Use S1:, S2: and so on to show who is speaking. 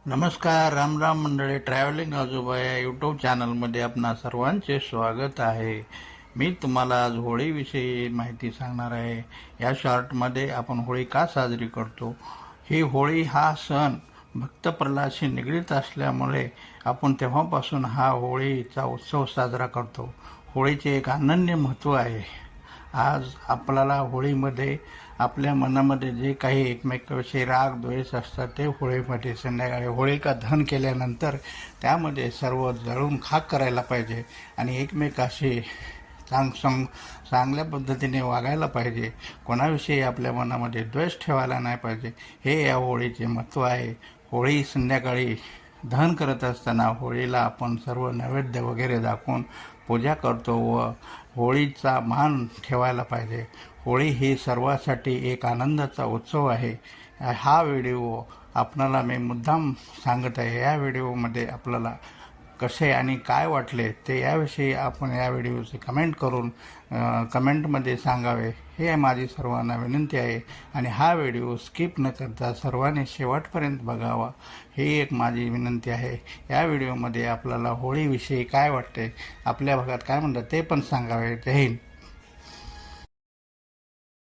S1: नमस्कार, राम राम मंडळी. ट्रॅव्हलिंग आजोबा या यूट्यूब चॅनलमध्ये आपणा सर्वांचे स्वागत आहे. मी तुम्हाला आज होळीविषयी माहिती सांगणार आहे. या शॉर्टमध्ये आपण होळी का साजरी करतो. ही होळी हा सण भक्त प्रल्हादशी निगडीत असल्यामुळे आपण तेव्हापासून हा होळीचा उत्सव साजरा करतो. होळीचे एक अनन्य महत्त्व आहे. आज आपल्याला होळीमध्ये आपल्या मनामध्ये जे काही एकमेकाविषयी राग द्वेष असतात ते होळीमध्ये संध्याकाळी होळिका दहन केल्यानंतर त्यामध्ये सर्व जळून खाक करायला पाहिजे आणि एकमेकाशी चांगल्या पद्धतीने वागायला पाहिजे. कोणाविषयी आपल्या मनामध्ये द्वेष ठेवायला नाही पाहिजे. हे या होळीचे महत्त्व आहे. होळी संध्याकाळी दहन करत असताना होळीला आपण सर्व नैवेद्य वगैरे दाखवून पूजा करतो व होळीचा मान ठेवायला पाहिजे. होळी ही सर्वांसाठी एक आनंदाचा उत्सव आहे. हा व्हिडिओ आपणाला मी मुद्दाम सांगत आहे. या व्हिडिओमध्ये आपल्याला कसे आणि काय वाटले ते याविषयी आपण या व्हिडिओचे कमेंट करून कमेंटमध्ये सांगावे, हे माझी सर्वांना विनंती आहे. आणि हा व्हिडिओ स्किप न करता सर्वांनी शेवटपर्यंत बघावा, ही एक माझी विनंती आहे. या व्हिडिओमध्ये आपल्याला होळीविषयी काय वाटते, आपल्या भागात काय म्हणतात ते पण सांगावे. जय हिंद.